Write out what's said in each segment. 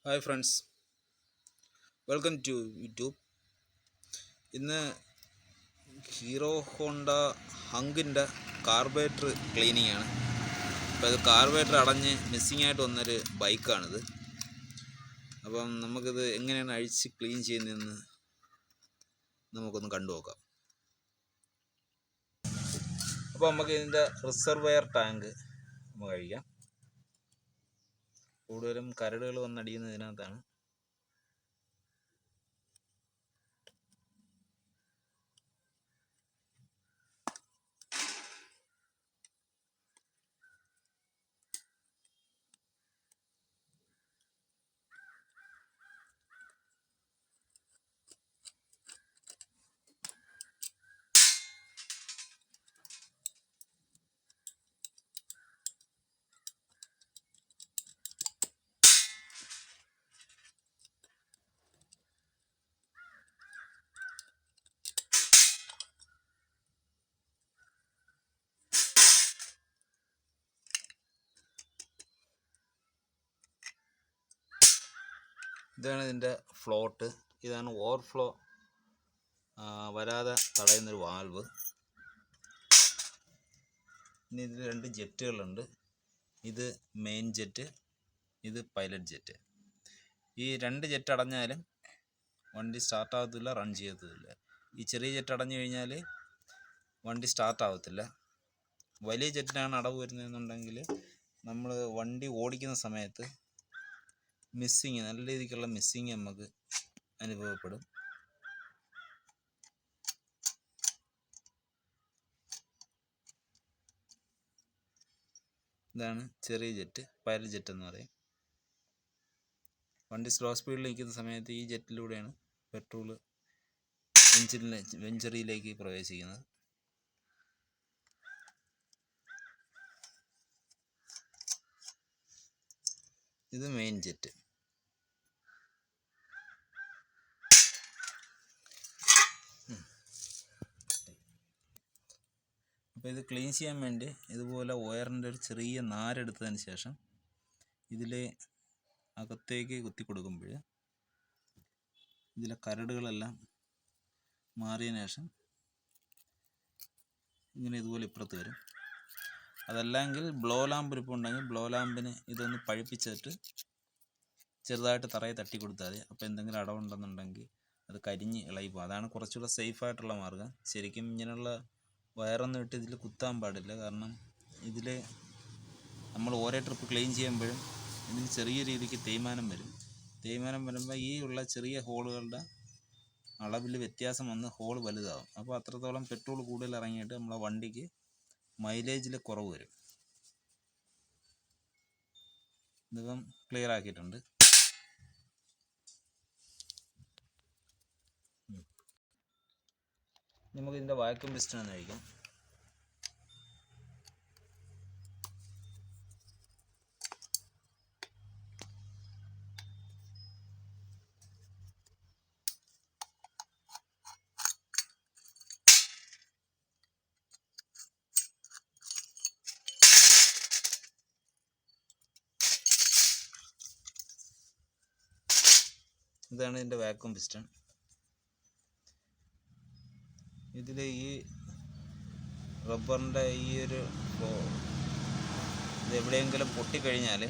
Hi friends, welcome to YouTube. ഇന്ന് Hero Honda ഹങ്കിൻ്റെ carburettor cleaning ആണ്. അപ്പോൾ ഇത് കാർബറേറ്റർ അടഞ്ഞ് മിസ്സിംഗ് ആയിട്ട് വന്നൊരു ബൈക്കാണിത്. അപ്പം നമുക്കിത് എങ്ങനെയാണ് അഴിച്ച് ക്ലീൻ ചെയ്യുന്നതെന്ന് നമുക്കൊന്ന് കണ്ടു നോക്കാം. അപ്പോൾ നമുക്ക് ഇതിൻ്റെ റിസർവെയർ ടാങ്ക് നമുക്ക് അഴിക്കാം. കൂടുതലും കരടുകൾ വന്നടിയുന്നത് ഇതിനകത്താണ്. ഇതാണ് ഇതിൻ്റെ ഫ്ലോട്ട്. ഇതാണ് ഓവർഫ്ലോ വരാതെ തടയുന്നൊരു വാൽവ്. ഇനി ഇതിൽ രണ്ട് ജെറ്റുകളുണ്ട്. ഇത് മെയിൻ ജെറ്റ്, ഇത് പൈലറ്റ് ജെറ്റ്. ഈ രണ്ട് ജെറ്റ് അടഞ്ഞാലും വണ്ടി സ്റ്റാർട്ടാകത്തില്ല, റൺ ചെയ്യത്തില്ല. ഈ ചെറിയ ജെറ്റ് അടഞ്ഞു കഴിഞ്ഞാൽ വണ്ടി സ്റ്റാർട്ടാകത്തില്ല. വലിയ ജെറ്റിനാണ് അടവ് വരുന്നതെന്നുണ്ടെങ്കിൽ നമ്മൾ വണ്ടി ഓടിക്കുന്ന സമയത്ത് നല്ല രീതിക്കുള്ള മിസ്സിങ് നമുക്ക് അനുഭവപ്പെടും. ഇതാണ് ചെറിയ ജെറ്റ്, പൈലറ്റ് ജെറ്റ് എന്ന് പറയും. വണ്ടി സ്ലോ സ്പീഡിൽ നിൽക്കുന്ന സമയത്ത് ഈ ജെറ്റിലൂടെയാണ് പെട്രോൾ വെഞ്ചറിയിലേക്ക് പ്രവേശിക്കുന്നത്. ഇത് മെയിൻ ജെറ്റ്. അപ്പോൾ ഇത് ക്ലീൻ ചെയ്യാൻ വേണ്ടി ഇതുപോലെ വയറിൻ്റെ ഒരു ചെറിയ നാരെടുത്തതിന് ശേഷം ഇതിൽ അകത്തേക്ക് കുത്തി കൊടുക്കുമ്പോൾ ഇതിലെ കരടുകളെല്ലാം മാറിയതിന് ശേഷം ഇങ്ങനെ ഇതുപോലെ ഇപ്പുറത്ത് വരും. അതല്ലെങ്കിൽ ബ്ലോ ലാമ്പ് ഇരിപ്പുണ്ടെങ്കിൽ ബ്ലോ ലാമ്പിന് ഇതൊന്ന് പഴിപ്പിച്ചിട്ട് ചെറുതായിട്ട് തറയെ തട്ടി കൊടുത്താൽ മതി. അപ്പോൾ എന്തെങ്കിലും അടവുണ്ടെന്നുണ്ടെങ്കിൽ അത് കരിഞ്ഞ് ഇളകിപ്പോകും. അതാണ് കുറച്ചുകൂടെ സേഫായിട്ടുള്ള മാർഗ്ഗം. ശരിക്കും ഇങ്ങനെയുള്ള വയറൊന്നും ഇട്ട് ഇതിൽ കുത്താൻ പാടില്ല. കാരണം ഇതിൽ നമ്മൾ ഓരോ ട്രിപ്പ് ക്ലീൻ ചെയ്യുമ്പോഴും ഇതിന് ചെറിയ രീതിക്ക് തേയ്മാനം വരും. തേയ്മാനം വരുമ്പോൾ ഈ ഉള്ള ചെറിയ ഹോളുകളുടെ അളവിൽ വ്യത്യാസം വന്ന് ഹോൾ വലുതാവും. അപ്പോൾ അത്രത്തോളം പെട്രോൾ കൂടുതൽ ഇറങ്ങിയിട്ട് നമ്മളെ വണ്ടിക്ക് മൈലേജിൽ കുറവ് വരും. ഇതിപ്പം ക്ലിയർ ആക്കിയിട്ടുണ്ട്. നമുക്ക് ഇതിൻ്റെ വാക്യൂം പിസ്റ്റൺ ഒന്ന് കഴിക്കാം. ഇതാണ് ഇതിൻ്റെ വാക്യൂം പിസ്റ്റൺ. ഇതിൽ ഈ റബ്ബറിൻ്റെ ഈ ഒരു ഇത് എവിടെയെങ്കിലും പൊട്ടിക്കഴിഞ്ഞാൽ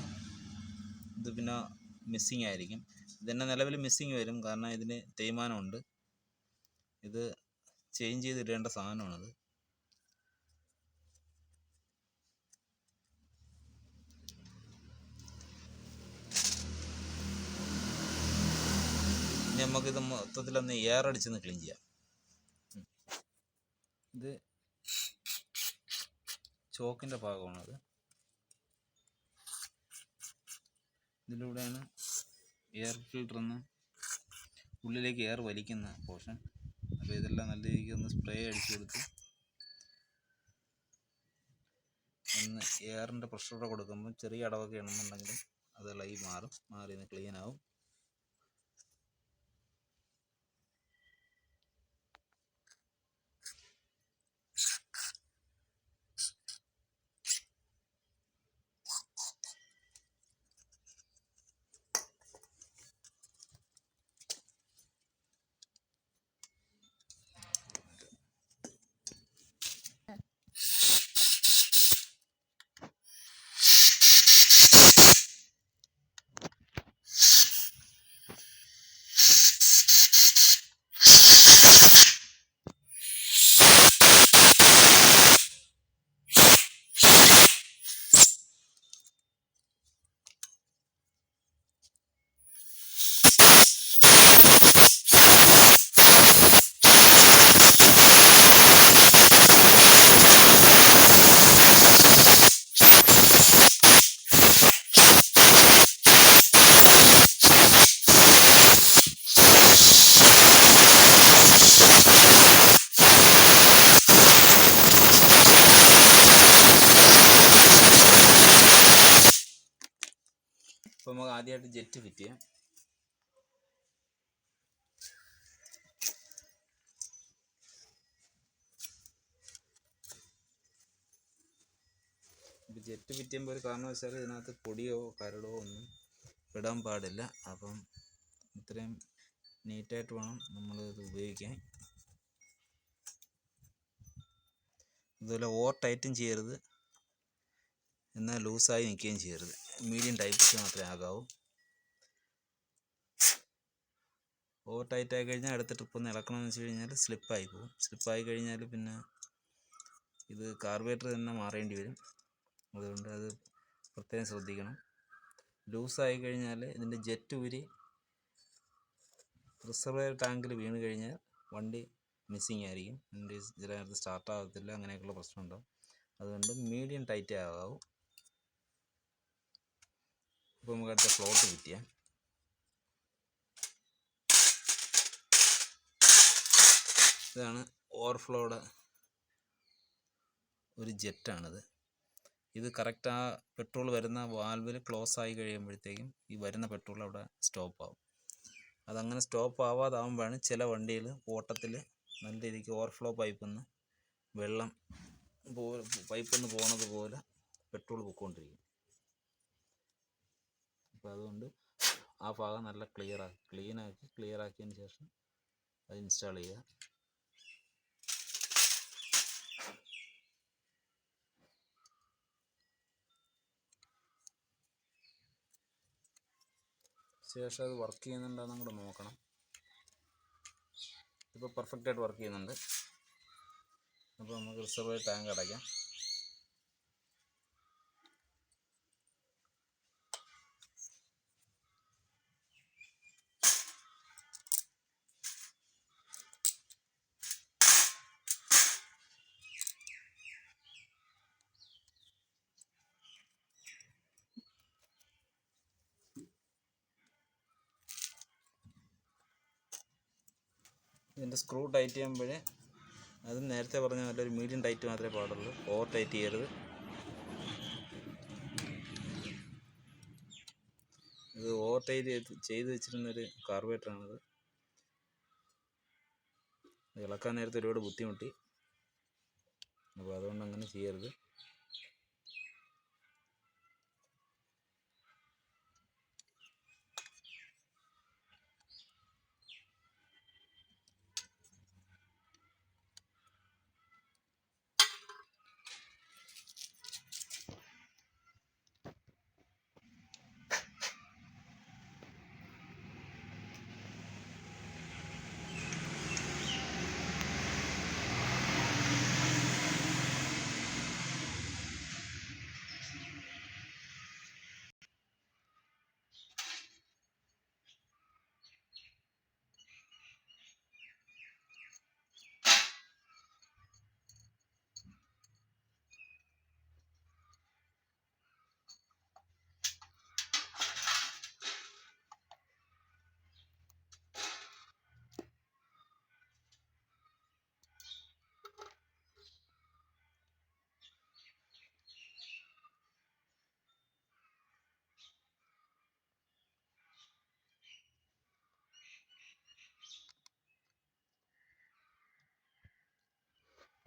ഇത് പിന്നെ മിസ്സിങ് ആയിരിക്കും. ഇതന്നെ നിലവിൽ മിസ്സിങ് വരും, കാരണം ഇതിന് തേയ്മാനമുണ്ട്. ഇത് ചേഞ്ച് ചെയ്തിടേണ്ട സാധനമാണത്. ഇനി നമുക്കിത് മൊത്തത്തിലൊന്ന് എയർ അടിച്ചൊന്ന് ക്ലീൻ ചെയ്യാം. ഇത് ചോക്കിൻ്റെ ഭാഗമാണത്. ഇതിലൂടെയാണ് എയർ ഫിൽറ്ററിന്ന് ഉള്ളിലേക്ക് എയർ വലിക്കുന്ന പോർഷൻ. അപ്പോൾ ഇതെല്ലാം നല്ല രീതിക്ക് ഒന്ന് സ്പ്രേ അടിച്ചു കൊടുത്ത് ഒന്ന് എയറിൻ്റെ പ്രഷറോടെ കൊടുക്കുമ്പോൾ ചെറിയ അടവൊക്കെ ആണെന്നുണ്ടെങ്കിലും അത് ഇളകി മാറി ഒന്ന് ക്ലീൻ ആവും. അടുത്തതായിട്ട് ജെറ്റ് ഫിറ്റ് ചെയ്യാം. ഇപ്പോൾ ജെറ്റ് ഫിറ്റ് ചെയ്യുമ്പോൾ ഒരു കാരണവശാൽ ഇതിനകത്ത് പൊടിയോ കരടോ ഒന്നും ഇടാൻ പാടില്ല. അപ്പം ഇത്രയും നീറ്റായിട്ട് വേണം നമ്മളിത് ഉപയോഗിക്കാൻ. അതുപോലെ ഓവർ ടൈറ്റും ചെയ്യരുത്, എന്നാൽ ലൂസായി നിൽക്കുകയും ചെയ്യരുത്. മീഡിയം ടൈറ്റ് മാത്രമേ ആകാവൂ. ഓവർ ടൈറ്റായി കഴിഞ്ഞാൽ അടുത്ത ട്രിപ്പ് ഒന്ന് ഇളക്കണമെന്ന് വെച്ച് കഴിഞ്ഞാൽ സ്ലിപ്പായി പോകും. സ്ലിപ്പായി കഴിഞ്ഞാൽ പിന്നെ ഇത് കാർബറേറ്റർ തന്നെ മാറേണ്ടി വരും. അതുകൊണ്ട് അത് പ്രത്യേകം ശ്രദ്ധിക്കണം. ലൂസായി കഴിഞ്ഞാൽ ഇതിൻ്റെ ജെറ്റ് ഊരി റിസർവോയർ ടാങ്കിൽ വീണ് കഴിഞ്ഞാൽ വണ്ടി മിസ്സിങ് ആയിരിക്കും. വണ്ടി ചില നേരത്ത് സ്റ്റാർട്ടാകത്തില്ല, അങ്ങനെയൊക്കെയുള്ള പ്രശ്നമുണ്ടാകും. അതുകൊണ്ട് മീഡിയം ടൈറ്റേ ആകാവൂ. ഇപ്പോൾ നമുക്ക് അടുത്ത ഫ്ലോട്ട് ഫിറ്റ് ചെയ്യാം. ഇതാണ് ഓവർഫ്ലോയുടെ ഒരു ജെറ്റാണിത്. ഇത് കറക്റ്റ് ആ പെട്രോൾ വരുന്ന വാൽവിൽ ക്ലോസ് ആയി കഴിയുമ്പോഴത്തേക്കും ഈ വരുന്ന പെട്രോൾ അവിടെ സ്റ്റോപ്പ് ആവും. അതങ്ങനെ സ്റ്റോപ്പ് ആവാതാവുമ്പോഴാണ് ചില വണ്ടിയിൽ ഓട്ടത്തിൽ നല്ല രീതിക്ക് ഓവർഫ്ലോ പൈപ്പിൽ നിന്ന് വെള്ളം പൈപ്പിൽ നിന്ന് പോണത് പോലെ പെട്രോൾ പൊയ്ക്കൊണ്ടിരിക്കും. അപ്പോൾ അതുകൊണ്ട് ആ ഭാഗം നല്ല ക്ലിയർ ആക്കിയതിന് ശേഷം അത് ഇൻസ്റ്റാൾ ചെയ്യുക. ശേഷം അത് വർക്ക് ചെയ്യുന്നുണ്ടോയെന്നും കൂടെ നോക്കണം. ഇപ്പോൾ പെർഫെക്റ്റായിട്ട് വർക്ക് ചെയ്യുന്നുണ്ട്. അപ്പോൾ നമുക്ക് റിസർവോയർ ടാങ്ക് അടയ്ക്കാം. ഇതിൻ്റെ സ്ക്രൂ ടൈറ്റ് ചെയ്യുമ്പോഴേ അത് നേരത്തെ പറഞ്ഞ പോലെ ഒരു മീഡിയം ടൈറ്റ് മാത്രമേ പാടുള്ളൂ, ഓവർ ടൈറ്റ് ചെയ്യരുത്. ഇത് ഓവർ ടൈറ്റ് ചെയ്ത് വെച്ചിരുന്നൊരു കാർബറേറ്ററാണിത്. ഇളക്കാൻ നേരത്തെ ഒരുപാട് ബുദ്ധിമുട്ടി. അപ്പോൾ അതുകൊണ്ട് അങ്ങനെ ചെയ്യരുത്.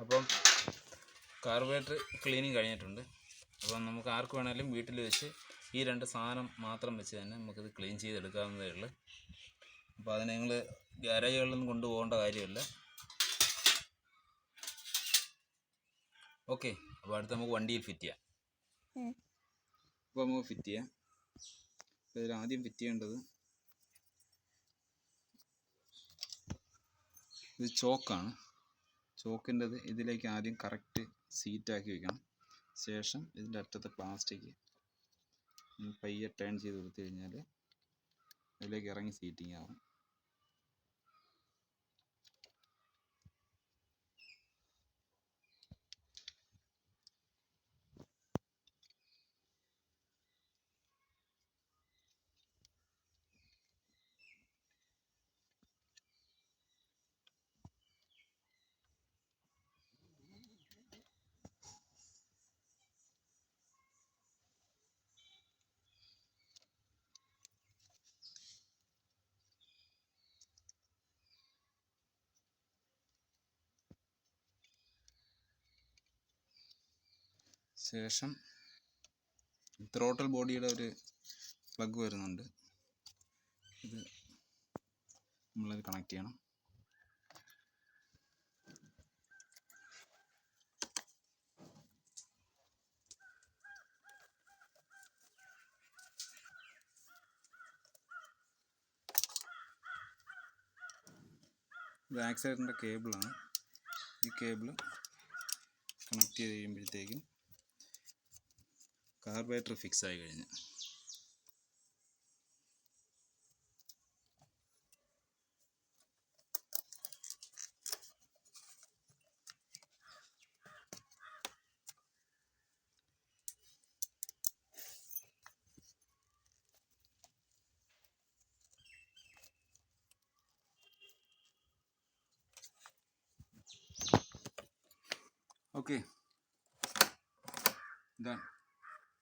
അപ്പം കാർബറേറ്റർ ക്ലീനിങ് കഴിഞ്ഞിട്ടുണ്ട്. അപ്പം നമുക്ക് ആർക്ക് വേണമെങ്കിലും വീട്ടിൽ വെച്ച് ഈ രണ്ട് സാധനം മാത്രം വെച്ച് തന്നെ നമുക്കിത് ക്ലീൻ ചെയ്തെടുക്കാവുന്നതേ ഉള്ളൂ. അപ്പോൾ അതിന് നിങ്ങൾ ഗ്യാരേജുകളിലൊന്നും കൊണ്ടുപോകേണ്ട കാര്യമില്ല. ഓക്കെ, അപ്പോൾ അടുത്ത് നമുക്ക് വണ്ടിയിൽ ഫിറ്റ് ചെയ്യാം. അപ്പോൾ നമുക്ക് ഫിറ്റ് ചെയ്യാം. ഇതിൽ ആദ്യം ഫിറ്റ് ചെയ്യേണ്ടത് ഇത് ചോക്കാണ്. ചോക്കിൻ്റെത് ഇതിലേക്ക് ആദ്യം കറക്റ്റ് സീറ്റാക്കി വയ്ക്കണം. ശേഷം ഇതിൻ്റെ അറ്റത്തെ പ്ലാസ്റ്റിക് പയ്യെ ടേൺ ചെയ്ത് കൊടുത്തു കഴിഞ്ഞാൽ അതിലേക്ക് ഇറങ്ങി സീറ്റിംഗ് ആവും. ശേഷം ത്രോട്ടൽ ബോഡിയുടെ ഒരു പ്ലഗ് വരുന്നുണ്ട്, ഇത് നമ്മളത് കണക്ട് ചെയ്യണം. ഇത് ആക്സിലേറ്ററിൻ്റെ കേബിളാണ്. ഈ കേബിൾ കണക്ട് ചെയ്ത് കഴിയുമ്പോഴത്തേക്കും കാർബറേറ്റർ ഫിക്സ് ആയി കഴിഞ്ഞു. Okay, done.